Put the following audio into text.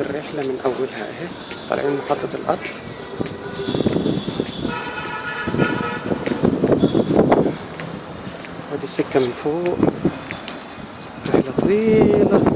الرحلة من أولها أهي، طالعين محطة القطر. ودي السكة من فوق، رحلة طويلة.